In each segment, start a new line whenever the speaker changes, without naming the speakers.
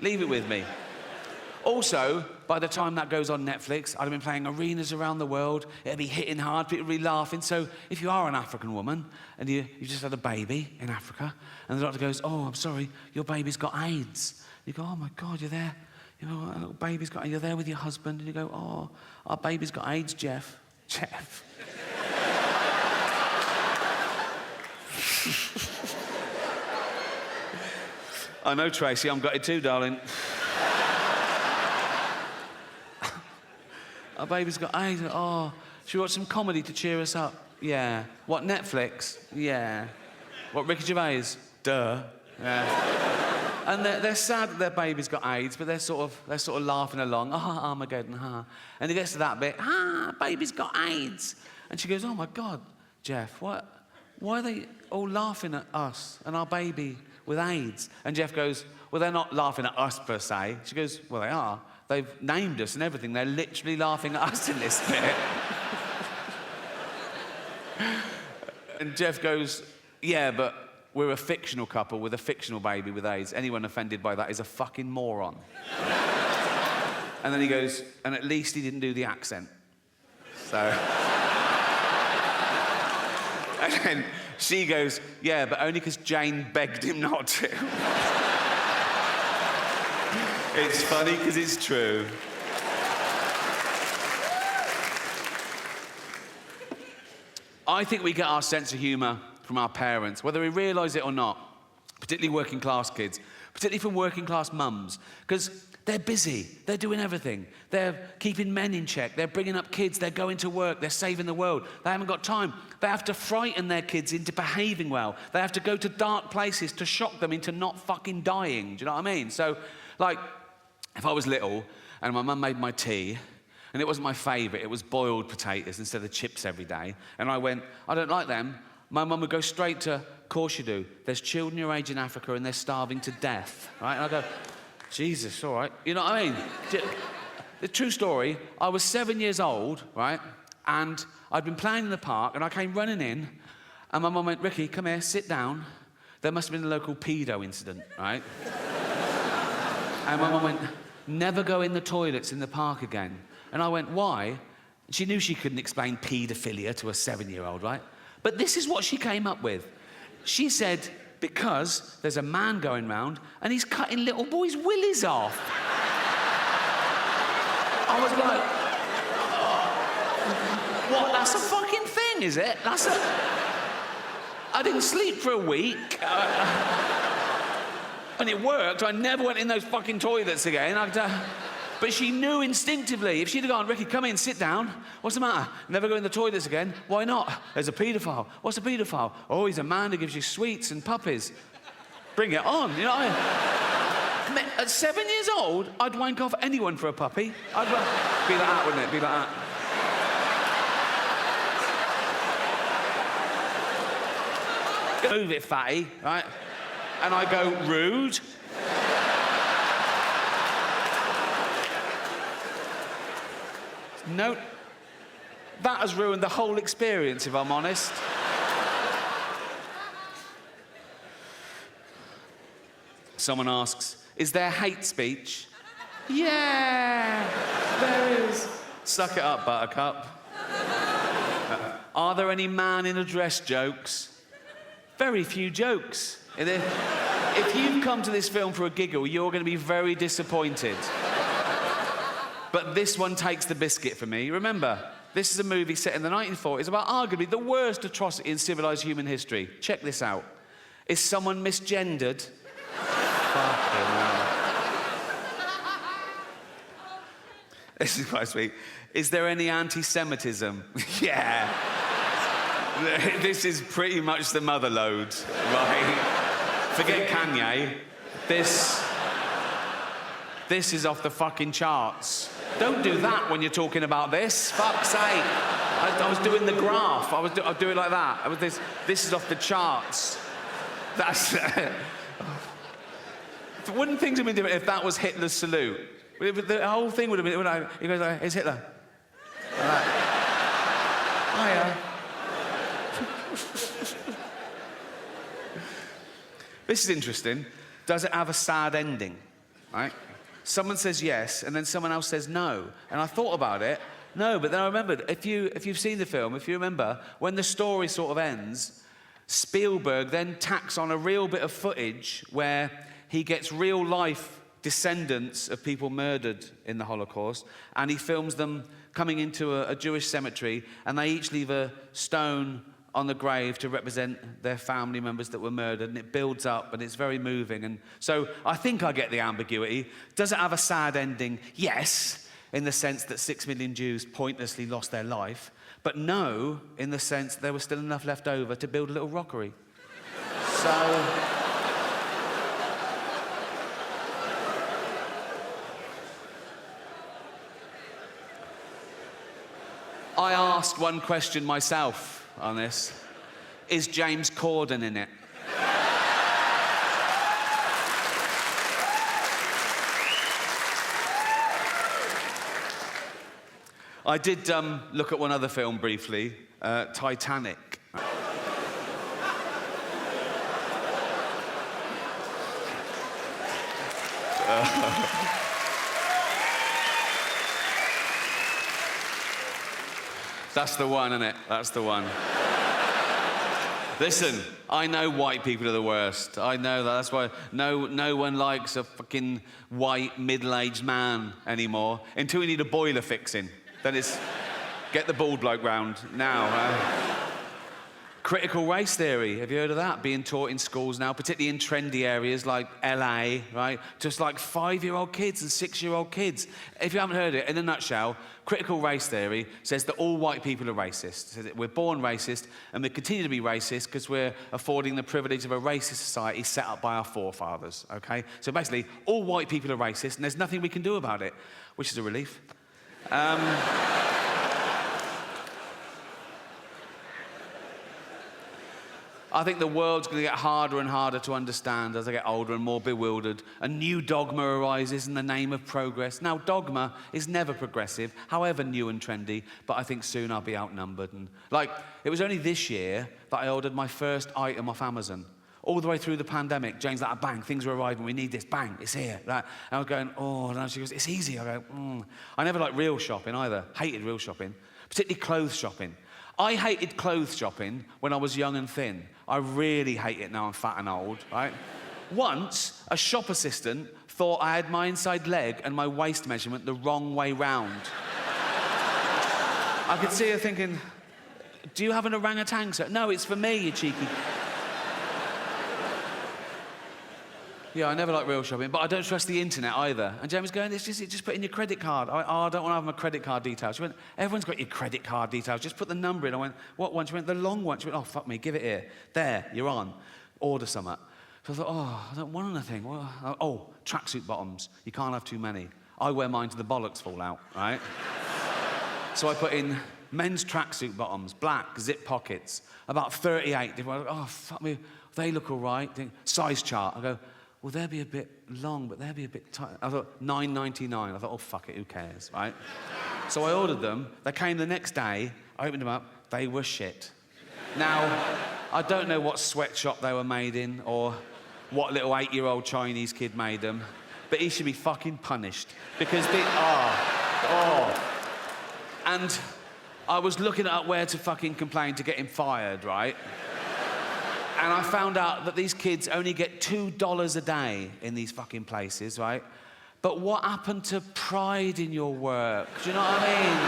Leave it with me. Also, by the time that goes on Netflix, I'd have been playing arenas around the world. It'd be hitting hard, people would be laughing. So if you are an African woman and you just had a baby in Africa and the doctor goes, oh, I'm sorry, your baby's got AIDS. You go, oh my God, you're there. You know, a little baby's got, you're there with your husband and you go, oh, our baby's got AIDS, Jeff. Jeff. I know, Tracy, I'm gutted too, darling. Our baby's got AIDS. Oh, should we watch some comedy to cheer us up? Yeah. What, Netflix? Yeah. What, Ricky Gervais? Duh. Yeah. And they're sad that their baby's got AIDS, but they're sort of laughing along. Ah, Armageddon, ha. And it gets to that bit. Baby's got AIDS. And she goes, oh my God, Jeff, what? Why are they all laughing at us and our baby with AIDS? And Jeff goes, well, they're not laughing at us per se. She goes, well, they are. They've named us and everything. They're literally laughing at us in this bit. And Jeff goes, yeah, but we're a fictional couple with a fictional baby with AIDS. Anyone offended by that is a fucking moron. And then he goes, and at least he didn't do the accent. So... And then she goes, yeah, but only because Jane begged him not to. It's funny because it's true. I think we get our sense of humour from our parents, whether we realise it or not, particularly working class kids, particularly from working class mums, because they're busy, they're doing everything. They're keeping men in check, they're bringing up kids, they're going to work, they're saving the world. They haven't got time. They have to frighten their kids into behaving well. They have to go to dark places to shock them into not fucking dying. Do you know what I mean? So, like, if I was little and my mum made my tea, and it wasn't my favourite, it was boiled potatoes instead of chips every day, and I went, I don't like them, my mum would go straight to, of course you do. There's children your age in Africa and they're starving to death, right? And I go, Jesus, all right. You know what I mean? The true story, I was 7 years old, right? And I'd been playing in the park and I came running in and my mum went, Ricky, come here, sit down. There must have been a local pedo incident, right? And my mum went, never go in the toilets in the park again. And I went, why? She knew she couldn't explain paedophilia to a 7-year-old, right? But this is what she came up with. She said, because there's a man going round and he's cutting little boys' willies off. I was like, what, that's a fucking thing, is it? I didn't sleep for a week. And it worked. I never went in those fucking toilets again. But she knew instinctively. If she'd have gone, Ricky, come in, sit down. What's the matter? Never go in the toilets again. Why not? There's a paedophile. What's a paedophile? Oh, he's a man who gives you sweets and puppies. Bring it on, you know what I mean? At 7 years old, I'd wank off anyone for a puppy. I'd be like that, wouldn't it? Be like that. Move it, fatty, right? And I go, rude. No, that has ruined the whole experience, if I'm honest. Someone asks, is there hate speech? Yeah, there is. Suck it up, Buttercup. Are there any man in a dress jokes? Very few jokes. If you've come to this film for a giggle, you're going to be very disappointed. But this one takes the biscuit for me. Remember, this is a movie set in the 1940s about arguably the worst atrocity in civilized human history. Check this out. Is someone misgendered? Fucking hell. This is quite sweet. Is there any anti-Semitism? Yeah. This is pretty much the mother load, right? Forget Kanye. This is off the fucking charts. Don't do that when you're talking about this. Fuck's sake. I was doing the graph. I was doing like that. This is off the charts. That's... Wouldn't things have been different if that was Hitler's salute? The whole thing would have been... He goes like, it's Hitler. Like that. Hiya. This is interesting. Does it have a sad ending? right? Someone says yes, and then someone else says no. And I thought about it. No, but then I remembered, if you've seen the film, if you remember, when the story sort of ends, Spielberg then tacks on a real bit of footage where he gets real life descendants of people murdered in the Holocaust, and he films them coming into a Jewish cemetery, and they each leave a stone on the grave to represent their family members that were murdered, and it builds up, and it's very moving. And so I think I get the ambiguity. Does it have a sad ending? Yes, in the sense that 6 million Jews pointlessly lost their life, but no, in the sense there was still enough left over to build a little rockery. So... I asked one question myself on this. Is James Corden in it? I did look at one other film briefly, Titanic. That's the one, isn't it? That's the one. Listen, I know white people are the worst. I know that. That's why no one likes a fucking white middle-aged man anymore until we need a boiler fixing. Then it's get the bald bloke round now. Critical race theory, have you heard of that? Being taught in schools now, particularly in trendy areas like LA, right? Just like 5-year-old kids and 6-year-old kids. If you haven't heard it, in a nutshell, critical race theory says that all white people are racist. It says that we're born racist and we continue to be racist because we're affording the privilege of a racist society set up by our forefathers, okay? So basically, all white people are racist and there's nothing we can do about it, which is a relief. I think the world's going to get harder and harder to understand as I get older and more bewildered. A new dogma arises in the name of progress. Now, dogma is never progressive, however new and trendy, but I think soon I'll be outnumbered. And it was only this year that I ordered my first item off Amazon. All the way through the pandemic, Jane's like, bang, things are arriving, we need this, bang, it's here. Right? And I was going, oh, and she goes, it's easy. I go, I never liked real shopping either, hated real shopping, particularly clothes shopping. I hated clothes shopping when I was young and thin. I really hate it now I'm fat and old, right? Once, a shop assistant thought I had my inside leg and my waist measurement the wrong way round. I could see her thinking, do you have an orangutan, sir? No, it's for me, you cheeky... Yeah, I never like real shopping, but I don't trust the internet either. And Jane was going, just put in your credit card. I don't want to have my credit card details. She went, everyone's got your credit card details. Just put the number in. I went, what one? She went, the long one. She went, oh, fuck me, give it here. There, you're on. Order something. So I thought, oh, I don't want anything. Oh, tracksuit bottoms. You can't have too many. I wear mine till the bollocks fall out, right? So I put in men's tracksuit bottoms, black, zip pockets, about 38 different. Oh, fuck me, they look all right. Size chart. I go, well, they'll be a bit long, but they'll be a bit tight. I thought, $9.99. I thought, oh, fuck it, who cares, right? So I ordered them. They came the next day. I opened them up. They were shit. Now, I don't know what sweatshop they were made in or what little 8-year-old Chinese kid made them, but he should be fucking punished because they... And I was looking up where to fucking complain to get him fired, right? And I found out that these kids only get $2 a day in these fucking places, right? But what happened to pride in your work? Do you know what I mean?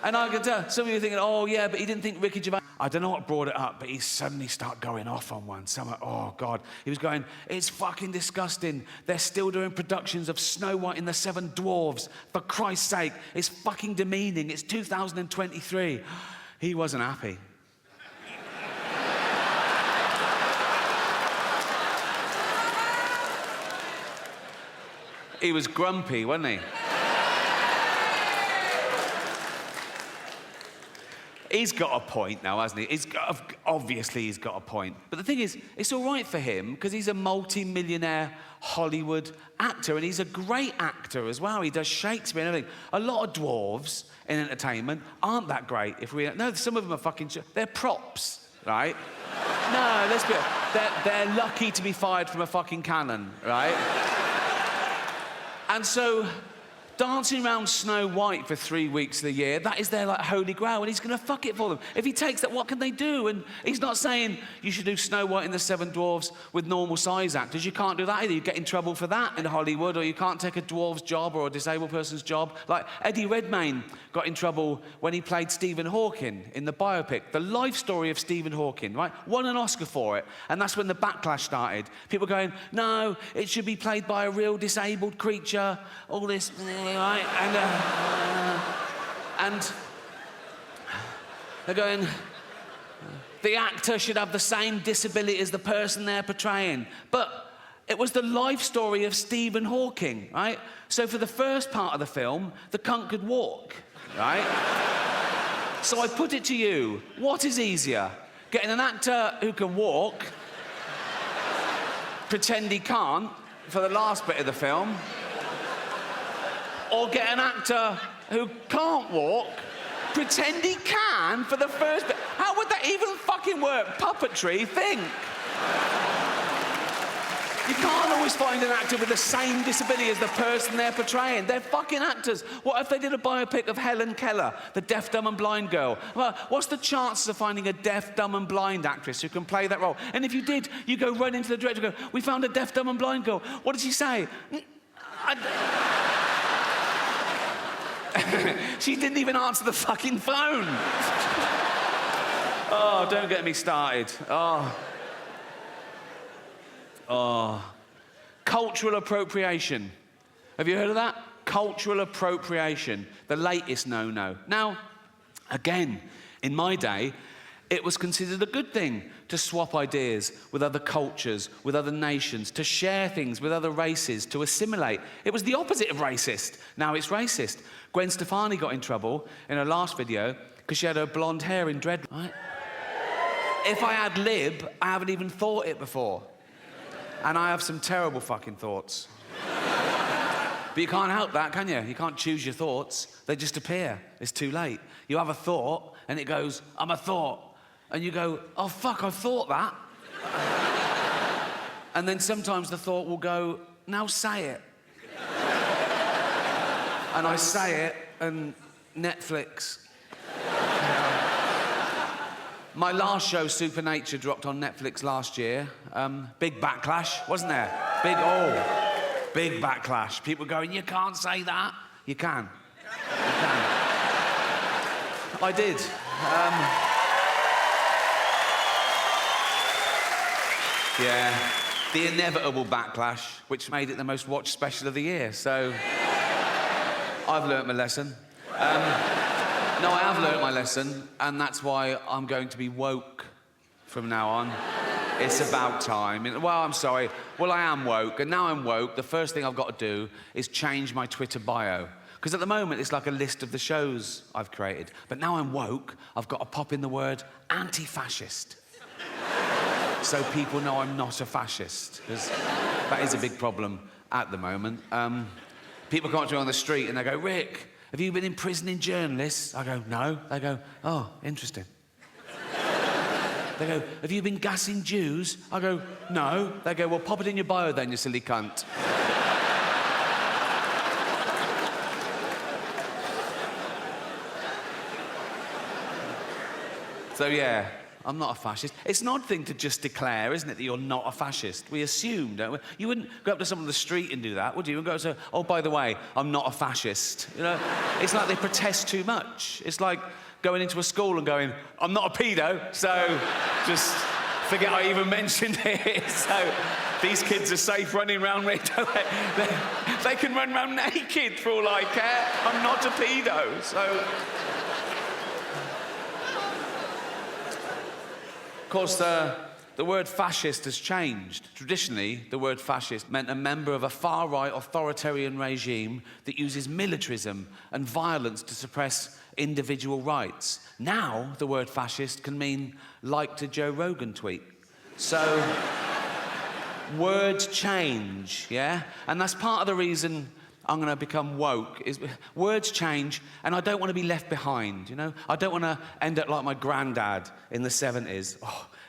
And I can tell, some of you are thinking, oh, yeah, but he didn't think Ricky Gervais... I don't know what brought it up, but he suddenly started going off on one. Someone, oh, God. He was going, it's fucking disgusting. They're still doing productions of Snow White and the Seven Dwarfs. For Christ's sake, it's fucking demeaning. It's 2023. He wasn't happy. He was grumpy, wasn't he? He's got a point now, hasn't he? Obviously, he's got a point. But the thing is, it's all right for him because he's a multi-millionaire Hollywood actor, and he's a great actor as well. He does Shakespeare and everything. A lot of dwarves in entertainment aren't that great. No, some of them are fucking... They're props, right? No, let's be... they're lucky to be fired from a fucking cannon, right? And so, dancing around Snow White for 3 weeks of the year, that is their, like, holy grail, and he's gonna fuck it for them. If he takes that, what can they do? And he's not saying you should do Snow White and the Seven Dwarfs with normal size actors. You can't do that either. You get in trouble for that in Hollywood, or you can't take a dwarf's job or a disabled person's job. Like, Eddie Redmayne got in trouble when he played Stephen Hawking in the biopic, The Life Story of Stephen Hawking, right? Won an Oscar for it, and that's when the backlash started. People going, no, it should be played by a real disabled creature, all this... Right? And they're going, the actor should have the same disability as the person they're portraying. But it was the life story of Stephen Hawking, right? So for the first part of the film, the cunt could walk, right? So I put it to you, what is easier? Getting an actor who can walk, pretend he can't for the last bit of the film, or get an actor who can't walk, pretend he can for the first bit. How would that even fucking work? Puppetry, think. You can't always find an actor with the same disability as the person they're portraying. They're fucking actors. What if they did a biopic of Helen Keller, the deaf, dumb and blind girl? Well, what's the chances of finding a deaf, dumb and blind actress who can play that role? And if you did, you go right into the director and go, we found a deaf, dumb and blind girl. What did she say? She didn't even answer the fucking phone. Oh, don't get me started. Cultural appropriation. Have you heard of that? Cultural appropriation, the latest no-no. Now, again, in my day, it was considered a good thing to swap ideas with other cultures, with other nations, to share things with other races, to assimilate. It was the opposite of racist. Now it's racist. Gwen Stefani got in trouble in her last video because she had her blonde hair in dread. Right? If I ad lib, I haven't even thought it before. And I have some terrible fucking thoughts. But you can't help that, can you? You can't choose your thoughts. They just appear. It's too late. You have a thought, and it goes, I'm a thought. And you go, oh, fuck, I've thought that. And then sometimes the thought will go, now say it. And I say it, and Netflix. My last show, Supernature, dropped on Netflix last year. Big backlash, wasn't there? Big backlash. People going, you can't say that. You can. You can. I did. Yeah, the inevitable backlash, which made it the most watched special of the year, so I've learnt my lesson. No, I have learnt my lesson, and that's why I'm going to be woke from now on. It's about time. Well, I'm sorry. Well, I am woke, and now I'm woke, the first thing I've got to do is change my Twitter bio. Because at the moment, it's like a list of the shows I've created. But now I'm woke, I've got to pop in the word anti-fascist. So people know I'm not a fascist, because that is a big problem at the moment. People come up to me on the street and they go, Rick, have you been imprisoning journalists? I go, no. They go, oh, interesting. They go, have you been gassing Jews? I go, no. They go, well, pop it in your bio then, you silly cunt. So, yeah. I'm not a fascist. It's an odd thing to just declare, isn't it, that you're not a fascist? We assume, don't we? You wouldn't go up to someone on the street and do that, would you? And go to, oh, by the way, I'm not a fascist. You know, it's like they protest too much. It's like going into a school and going, I'm not a pedo, so just forget I even mentioned it. So these kids are safe running around me. They can run around naked for all I care. I'm not a pedo, so... Of course, the word fascist has changed. Traditionally, the word fascist meant a member of a far-right authoritarian regime that uses militarism and violence to suppress individual rights. Now, the word fascist can mean liked a Joe Rogan tweet. So, words change, yeah? And that's part of the reason I'm going to become woke, is words change, and I don't want to be left behind, you know? I don't want to end up like my granddad in the 70s. Oh,